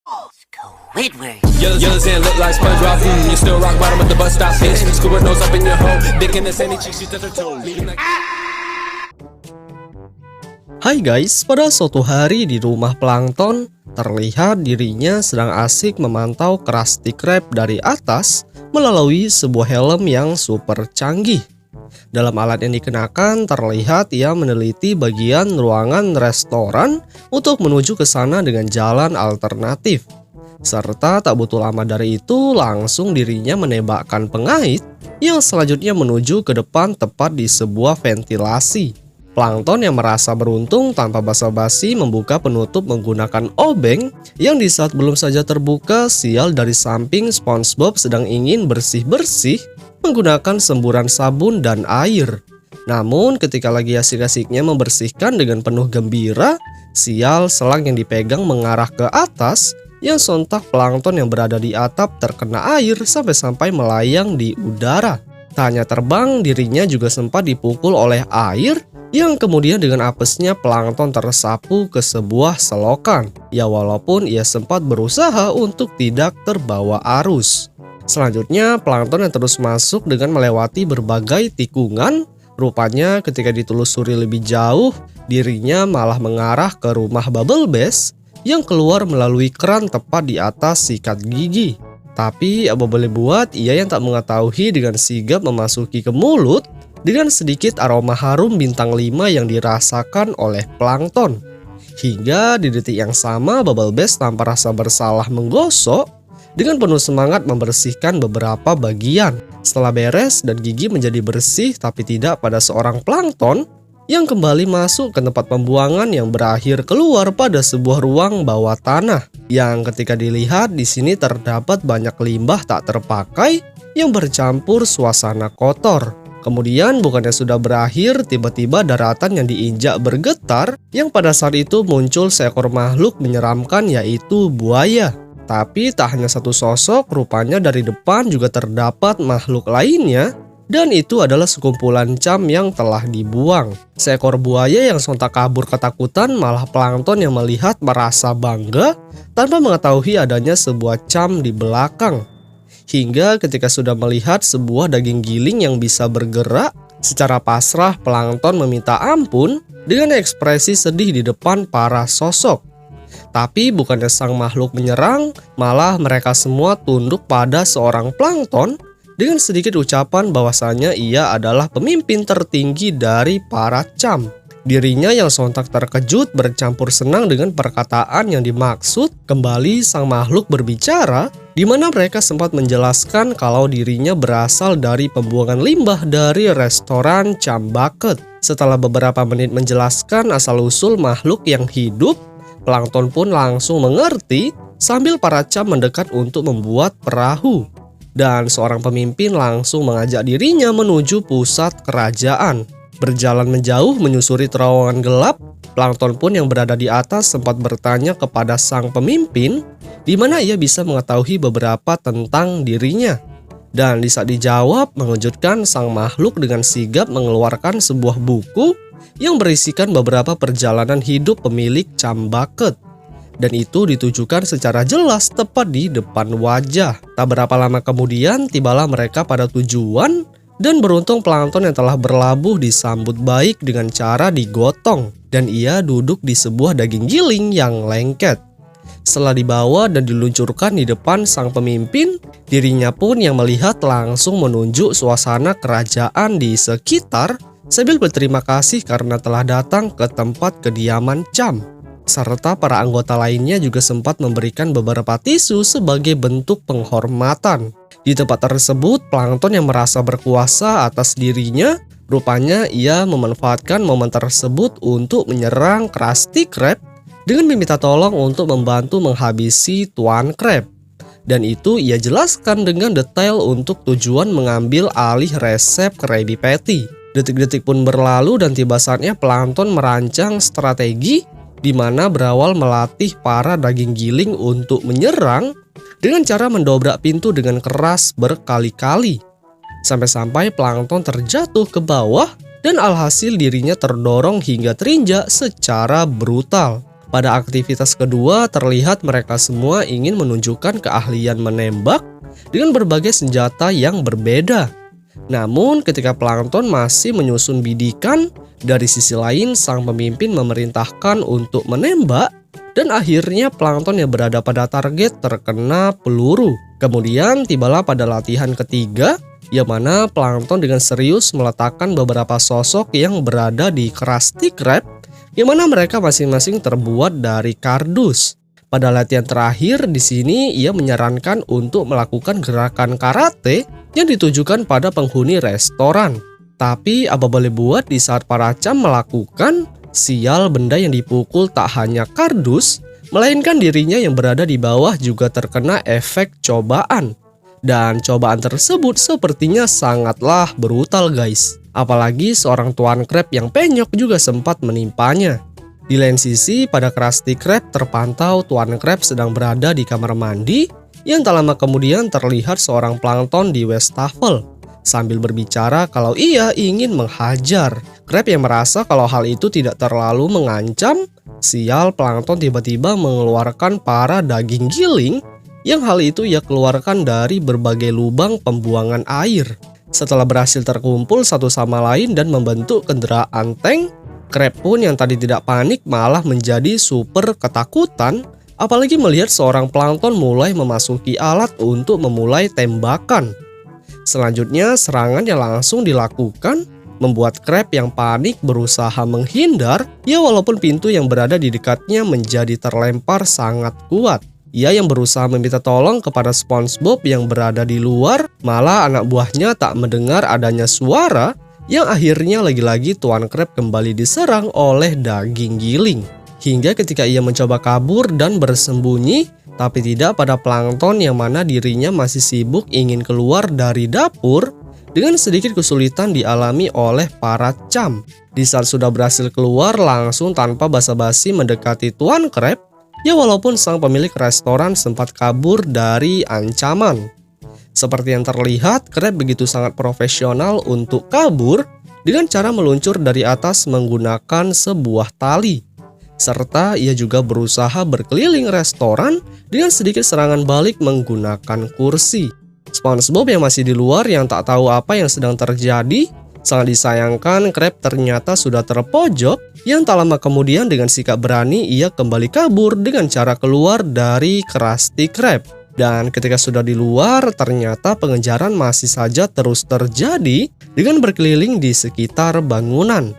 Squidward. Yellow and look like SpongeBob. You still rock bottom at the bus stop. Bitch, scuba nose up in your hole. Dick in the sandy cheeks, she touch her toes. Hai guys, pada suatu hari di rumah Plankton, terlihat dirinya sedang asik memantau Krusty Krab dari atas melalui sebuah helm yang super canggih. Dalam alat yang dikenakan, terlihat ia meneliti bagian ruangan restoran untuk menuju ke sana dengan jalan alternatif. Serta tak butuh lama dari itu, langsung dirinya menembakkan pengait yang selanjutnya menuju ke depan tepat di sebuah ventilasi. Plankton yang merasa beruntung tanpa basa-basi membuka penutup menggunakan obeng yang di saat belum saja terbuka, sial dari samping SpongeBob sedang ingin bersih-bersih menggunakan semburan sabun dan air. Namun ketika lagi asik-asiknya membersihkan dengan penuh gembira, sial selang yang dipegang mengarah ke atas yang sontak Plankton yang berada di atap terkena air sampai-sampai melayang di udara. Tak hanya terbang, dirinya juga sempat dipukul oleh air yang kemudian dengan apesnya Plankton tersapu ke sebuah selokan. Ya walaupun ia sempat berusaha untuk tidak terbawa arus. Selanjutnya Plankton yang terus masuk dengan melewati berbagai tikungan. Rupanya ketika ditelusuri lebih jauh, dirinya malah mengarah ke rumah Bubble Bass yang keluar melalui keran tepat di atas sikat gigi. Tapi apa boleh buat, ia yang tak mengetahui dengan sigap memasuki ke mulut dengan sedikit aroma harum bintang 5 yang dirasakan oleh Plankton. Hingga di detik yang sama Bubble Bass tanpa rasa bersalah menggosok dengan penuh semangat membersihkan beberapa bagian. Setelah beres dan gigi menjadi bersih, tapi tidak pada seorang Plankton yang kembali masuk ke tempat pembuangan yang berakhir keluar pada sebuah ruang bawah tanah. Yang ketika dilihat di sini terdapat banyak limbah tak terpakai yang bercampur suasana kotor. Kemudian bukannya sudah berakhir, tiba-tiba daratan yang diinjak bergetar yang pada saat itu muncul seekor makhluk menyeramkan yaitu buaya. Tapi tak hanya satu sosok, rupanya dari depan juga terdapat makhluk lainnya. Dan itu adalah sekumpulan cam yang telah dibuang. Seekor buaya yang sontak kabur ketakutan, malah Plankton yang melihat merasa bangga tanpa mengetahui adanya sebuah cam di belakang. Hingga ketika sudah melihat sebuah daging giling yang bisa bergerak, secara pasrah Plankton meminta ampun dengan ekspresi sedih di depan para sosok. Tapi bukannya sang makhluk menyerang, malah mereka semua tunduk pada seorang Plankton dengan sedikit ucapan bahwasanya ia adalah pemimpin tertinggi dari para cam. Dirinya yang sontak terkejut bercampur senang dengan perkataan yang dimaksud. Kembali sang makhluk berbicara, di mana mereka sempat menjelaskan kalau dirinya berasal dari pembuangan limbah dari restoran Chum Bucket. Setelah beberapa menit menjelaskan asal-usul makhluk yang hidup, Plankton pun langsung mengerti sambil para cam mendekat untuk membuat perahu. Dan seorang pemimpin langsung mengajak dirinya menuju pusat kerajaan. Berjalan menjauh menyusuri terowongan gelap, Plankton pun yang berada di atas sempat bertanya kepada sang pemimpin di mana ia bisa mengetahui beberapa tentang dirinya. Dan di saat dijawab, mengejutkan sang makhluk dengan sigap mengeluarkan sebuah buku yang berisikan beberapa perjalanan hidup pemilik Chum Bucket. Dan itu ditujukan secara jelas tepat di depan wajah. Tak berapa lama kemudian tibalah mereka pada tujuan dan beruntung Plankton yang telah berlabuh disambut baik dengan cara digotong. Dan ia duduk di sebuah daging giling yang lengket. Setelah dibawa dan diluncurkan di depan sang pemimpin, dirinya pun yang melihat langsung menunjuk suasana kerajaan di sekitar sambil berterima kasih karena telah datang ke tempat kediaman Chum. Serta para anggota lainnya juga sempat memberikan beberapa tisu sebagai bentuk penghormatan. Di tempat tersebut, Plankton yang merasa berkuasa atas dirinya, rupanya ia memanfaatkan momen tersebut untuk menyerang Krusty Krab dengan meminta tolong untuk membantu menghabisi Tuan Krab. Dan itu ia jelaskan dengan detail untuk tujuan mengambil alih resep Krabby Patty. Detik-detik pun berlalu dan tiba saatnya Plankton merancang strategi di mana berawal melatih para daging giling untuk menyerang dengan cara mendobrak pintu dengan keras berkali-kali. Sampai-sampai Plankton terjatuh ke bawah dan alhasil dirinya terdorong hingga terinjak secara brutal. Pada aktivitas kedua, terlihat mereka semua ingin menunjukkan keahlian menembak dengan berbagai senjata yang berbeda. Namun, ketika plankton masih menyusun bidikan, dari sisi lain sang pemimpin memerintahkan untuk menembak, dan akhirnya plankton yang berada pada target terkena peluru. Kemudian tibalah pada latihan ketiga, yang mana plankton dengan serius meletakkan beberapa sosok yang berada di Krusty Krab, yang mana mereka masing-masing terbuat dari kardus. Pada latihan terakhir di sini ia menyarankan untuk melakukan gerakan karate yang ditujukan pada penghuni restoran. Tapi apa boleh buat di saat para cam melakukan, sial benda yang dipukul tak hanya kardus, melainkan dirinya yang berada di bawah juga terkena efek cobaan. Dan cobaan tersebut sepertinya sangatlah brutal guys. Apalagi seorang tuan krab yang penyok juga sempat menimpanya. Di lain sisi, pada Krusty Krab terpantau tuan krab sedang berada di kamar mandi yang tak lama kemudian terlihat seorang plankton di wastafel sambil berbicara kalau ia ingin menghajar. Krab yang merasa kalau hal itu tidak terlalu mengancam, sial plankton tiba-tiba mengeluarkan para daging giling yang hal itu ia keluarkan dari berbagai lubang pembuangan air. Setelah berhasil terkumpul satu sama lain dan membentuk kendaraan tank, Krab pun yang tadi tidak panik malah menjadi super ketakutan, apalagi melihat seorang plankton mulai memasuki alat untuk memulai tembakan. Selanjutnya serangan yang langsung dilakukan membuat Krab yang panik berusaha menghindar, ya walaupun pintu yang berada di dekatnya menjadi terlempar sangat kuat. Ia yang berusaha meminta tolong kepada SpongeBob yang berada di luar, malah anak buahnya tak mendengar adanya suara, yang akhirnya lagi-lagi tuan krab kembali diserang oleh daging giling. Hingga ketika ia mencoba kabur dan bersembunyi, tapi tidak pada plankton yang mana dirinya masih sibuk ingin keluar dari dapur, dengan sedikit kesulitan dialami oleh para cam. Di saat sudah berhasil keluar langsung tanpa basa-basi mendekati tuan krab, ya walaupun sang pemilik restoran sempat kabur dari ancaman. Seperti yang terlihat, Krab begitu sangat profesional untuk kabur dengan cara meluncur dari atas menggunakan sebuah tali. Serta ia juga berusaha berkeliling restoran dengan sedikit serangan balik menggunakan kursi. SpongeBob yang masih di luar yang tak tahu apa yang sedang terjadi, sangat disayangkan Krab ternyata sudah terpojok yang tak lama kemudian dengan sikap berani ia kembali kabur dengan cara keluar dari Krusty Krab. Dan ketika sudah di luar, ternyata pengejaran masih saja terus terjadi dengan berkeliling di sekitar bangunan.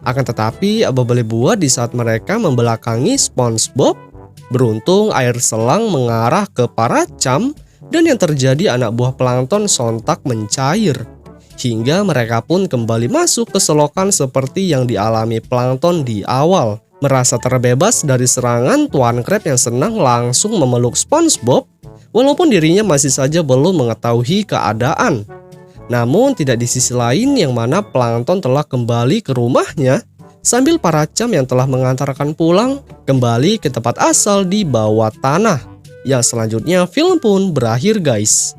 Akan tetapi, apa boleh buat di saat mereka membelakangi SpongeBob, beruntung air selang mengarah ke para cam dan yang terjadi anak buah plankton sontak mencair. Hingga mereka pun kembali masuk ke selokan seperti yang dialami plankton di awal. Merasa terbebas dari serangan, tuan krab yang senang langsung memeluk SpongeBob, walaupun dirinya masih saja belum mengetahui keadaan. Namun tidak di sisi lain yang mana plankton telah kembali ke rumahnya, sambil para cam yang telah mengantarkan pulang kembali ke tempat asal di bawah tanah. Yang selanjutnya film pun berakhir guys.